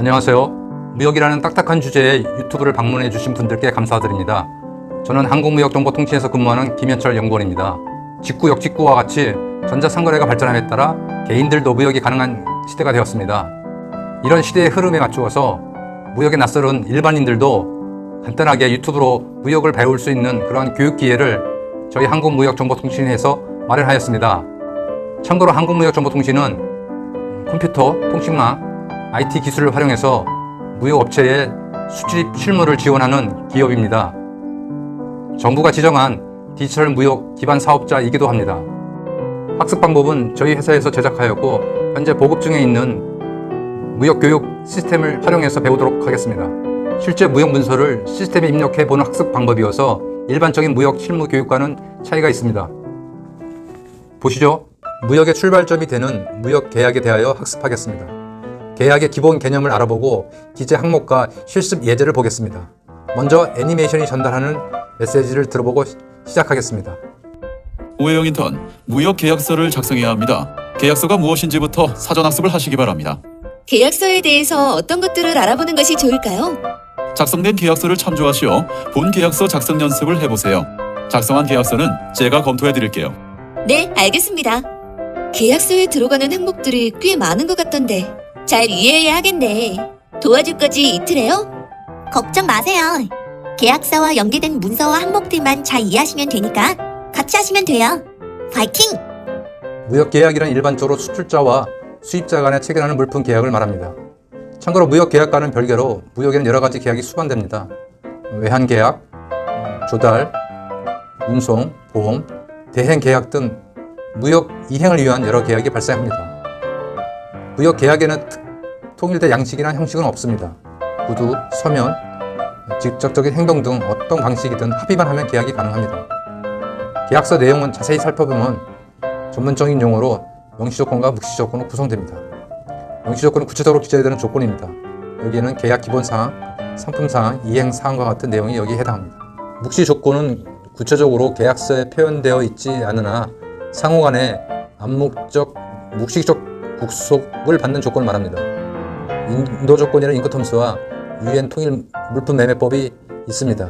안녕하세요. 무역이라는 딱딱한 주제에 유튜브를 방문해 주신 분들께 감사드립니다. 저는 한국무역정보통신에서 근무하는 김현철 연구원입니다. 직구, 역직구와 같이 전자상거래가 발전함에 따라 개인들도 무역이 가능한 시대가 되었습니다. 이런 시대의 흐름에 맞추어서 무역에 낯설은 일반인들도 간단하게 유튜브로 무역을 배울 수 있는 그러한 교육 기회를 저희 한국무역정보통신에서 마련하였습니다. 참고로 한국무역정보통신은 컴퓨터, 통신망, IT 기술을 활용해서 무역업체의 수출입 실무를 지원하는 기업입니다. 정부가 지정한 디지털 무역 기반 사업자이기도 합니다. 학습 방법은 저희 회사에서 제작하였고 현재 보급 중에 있는 무역 교육 시스템을 활용해서 배우도록 하겠습니다. 실제 무역 문서를 시스템에 입력해 보는 학습 방법이어서 일반적인 무역 실무 교육과는 차이가 있습니다. 보시죠. 무역의 출발점이 되는 무역 계약에 대하여 학습하겠습니다. 계약의 기본 개념을 알아보고 기재 항목과 실습 예제를 보겠습니다. 먼저 애니메이션이 전달하는 메시지를 들어보고 시작하겠습니다. 오해영 인턴, 무역 계약서를 작성해야 합니다. 계약서가 무엇인지부터 사전 학습을 하시기 바랍니다. 계약서에 대해서 어떤 것들을 알아보는 것이 좋을까요? 작성된 계약서를 참조하시어 본 계약서 작성 연습을 해보세요. 작성한 계약서는 제가 검토해 드릴게요. 네, 알겠습니다. 계약서에 들어가는 항목들이 꽤 많은 것 같던데 잘 이해해야 하겠네. 도와줄 거지, 이틀에요? 걱정 마세요. 계약서와 연계된 문서와 항목들만 잘 이해하시면 되니까 같이 하시면 돼요. 파이팅! 무역 계약이란 일반적으로 수출자와 수입자 간에 체결하는 물품 계약을 말합니다. 참고로 무역 계약과는 별개로 무역에는 여러 가지 계약이 수반됩니다. 외환 계약, 조달, 운송, 보험, 대행 계약 등 무역 이행을 위한 여러 계약이 발생합니다. 무역 계약에는 통일된 양식이나 형식은 없습니다. 구두, 서면, 직접적인 행동 등 어떤 방식이든 합의만 하면 계약이 가능합니다. 계약서 내용은 자세히 살펴보면 전문적인 용어로 명시조건과 묵시조건으로 구성됩니다. 명시조건은 구체적으로 기재되는 조건입니다. 여기에는 계약 기본사항, 상품사항, 이행사항과 같은 내용이 여기에 해당합니다. 묵시조건은 구체적으로 계약서에 표현되어 있지 않으나 상호간에 암묵적, 묵시적 국속을 받는 조건을 말합니다. 인도 조건이라는 인코텀스와 유엔 통일 물품 매매법이 있습니다.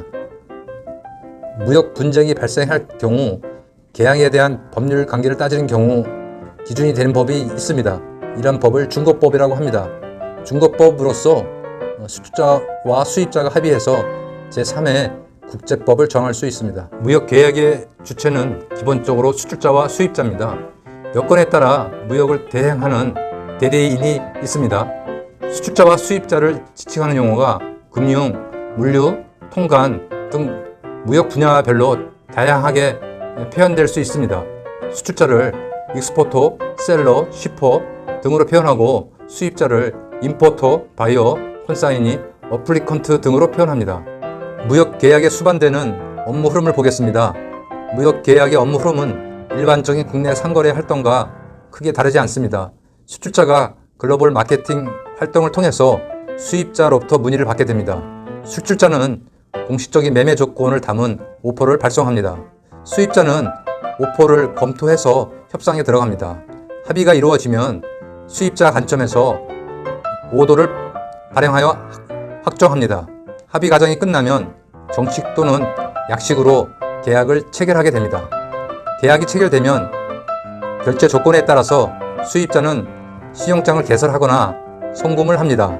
무역 분쟁이 발생할 경우 계약에 대한 법률 관계를 따지는 경우 기준이 되는 법이 있습니다. 이런 법을 중거법이라고 합니다. 중거법으로서 수출자와 수입자가 합의해서 제3의 국제법을 정할 수 있습니다. 무역 계약의 주체는 기본적으로 수출자와 수입자입니다. 여건에 따라 무역을 대행하는 대리인이 있습니다. 수출자와 수입자를 지칭하는 용어가 금융, 물류, 통관 등 무역 분야별로 다양하게 표현될 수 있습니다. 수출자를 익스포터, 셀러, 쉬퍼 등으로 표현하고 수입자를 임포터, 바이어, 콘사이니, 어플리컨트 등으로 표현합니다. 무역 계약에 수반되는 업무 흐름을 보겠습니다. 무역 계약의 업무 흐름은 일반적인 국내 상거래 활동과 크게 다르지 않습니다. 수출자가 글로벌 마케팅 활동을 통해서 수입자로부터 문의를 받게 됩니다. 수출자는 공식적인 매매 조건을 담은 오퍼를 발송합니다. 수입자는 오퍼를 검토해서 협상에 들어갑니다. 합의가 이루어지면 수입자 관점에서 오더를 발행하여 확정합니다. 합의 과정이 끝나면 정식 또는 약식으로 계약을 체결하게 됩니다. 계약이 체결되면 결제 조건에 따라서 수입자는 신용장을 개설하거나 송금을 합니다.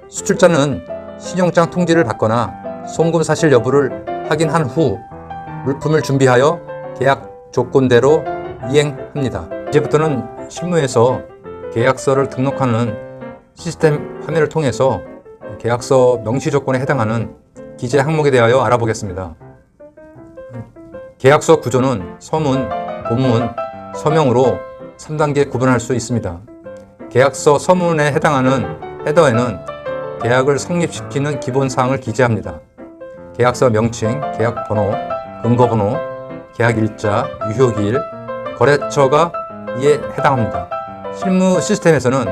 수출자는 신용장 통지를 받거나 송금 사실 여부를 확인한 후 물품을 준비하여 계약 조건대로 이행합니다. 이제부터는 실무에서 계약서를 등록하는 시스템 화면을 통해서 계약서 명시 조건에 해당하는 기재 항목에 대하여 알아보겠습니다. 계약서 구조는 서문, 본문, 서명으로 3단계 구분할 수 있습니다. 계약서 서문에 해당하는 헤더에는 계약을 성립시키는 기본사항을 기재합니다. 계약서 명칭, 계약 번호, 근거 번호, 계약 일자, 유효기일, 거래처가 이에 해당합니다. 실무 시스템에서는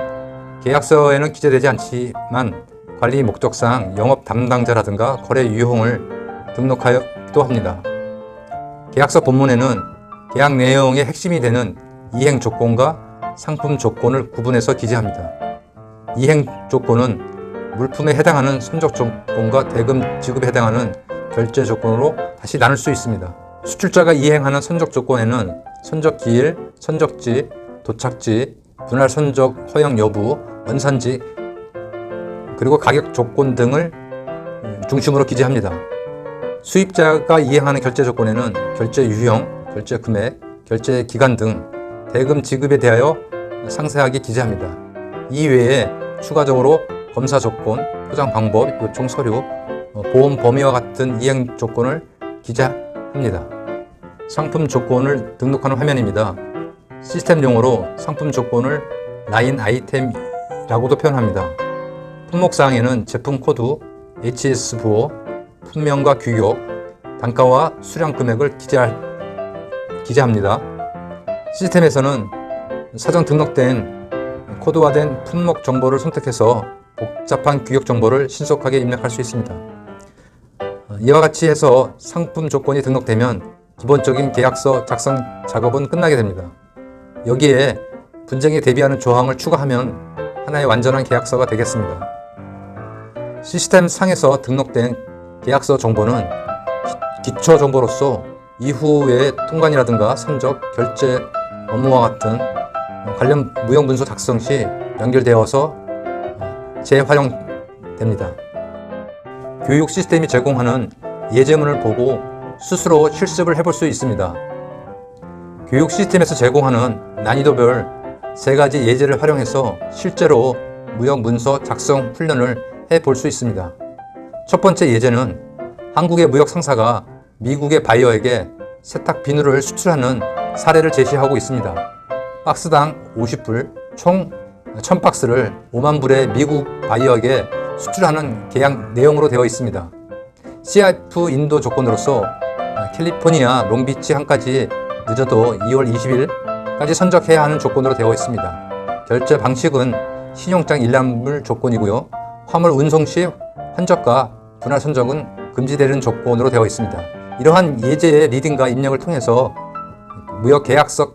계약서에는 기재되지 않지만 관리 목적상 영업 담당자라든가 거래 유형을 등록하여도 합니다. 계약서 본문에는 계약 내용의 핵심이 되는 이행 조건과 상품 조건을 구분해서 기재합니다. 이행 조건은 물품에 해당하는 선적 조건과 대금 지급에 해당하는 결제 조건으로 다시 나눌 수 있습니다. 수출자가 이행하는 선적 조건에는 선적 기일, 선적지, 도착지, 분할 선적 허용 여부, 원산지, 그리고 가격 조건 등을 중심으로 기재합니다. 수입자가 이행하는 결제 조건에는 결제 유형, 결제 금액, 결제 기간 등 대금 지급에 대하여 상세하게 기재합니다. 이외에 추가적으로 검사 조건, 포장 방법, 요청 서류, 보험 범위와 같은 이행 조건을 기재합니다. 상품 조건을 등록하는 화면입니다. 시스템 용어로 상품 조건을 라인 아이템이라고도 표현합니다. 품목사항에는 제품 코드, HS 부호, 품명과 규격, 단가와 수량 금액을 기재합니다. 시스템에서는 사전 등록된 코드화된 품목 정보를 선택해서 복잡한 규격 정보를 신속하게 입력할 수 있습니다. 이와 같이 해서 상품 조건이 등록되면 기본적인 계약서 작성 작업은 끝나게 됩니다. 여기에 분쟁에 대비하는 조항을 추가하면 하나의 완전한 계약서가 되겠습니다. 시스템 상에서 등록된 계약서 정보는 기초 정보로서 이후의 통관이라든가 선적, 결제 업무와 같은 관련 무역 문서 작성 시 연결되어서 재활용됩니다. 교육 시스템이 제공하는 예제문을 보고 스스로 실습을 해볼 수 있습니다. 교육 시스템에서 제공하는 난이도별 3가지 예제를 활용해서 실제로 무역 문서 작성 훈련을 해볼 수 있습니다. 첫 번째 예제는 한국의 무역 상사가 미국의 바이어에게 세탁 비누를 수출하는 사례를 제시하고 있습니다. 박스당 50불, 총 1000박스를 5만 불의 미국 바이어에게 수출하는 계약 내용으로 되어 있습니다. CIF 인도 조건으로서 캘리포니아 롱비치 항까지 늦어도 2월 20일까지 선적해야 하는 조건으로 되어 있습니다. 결제 방식은 신용장 일람물 조건이고요. 화물 운송 시 환적과 분할 선적은 금지되는 조건으로 되어 있습니다. 이러한 예제의 리딩과 입력을 통해서 무역 계약서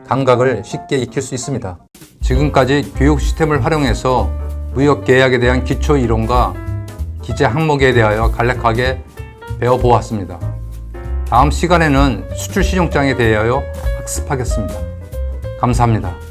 감각을 쉽게 익힐 수 있습니다. 지금까지 교육 시스템을 활용해서 무역 계약에 대한 기초 이론과 기재 항목에 대하여 간략하게 배워보았습니다. 다음 시간에는 수출 신용장에 대하여 학습하겠습니다. 감사합니다.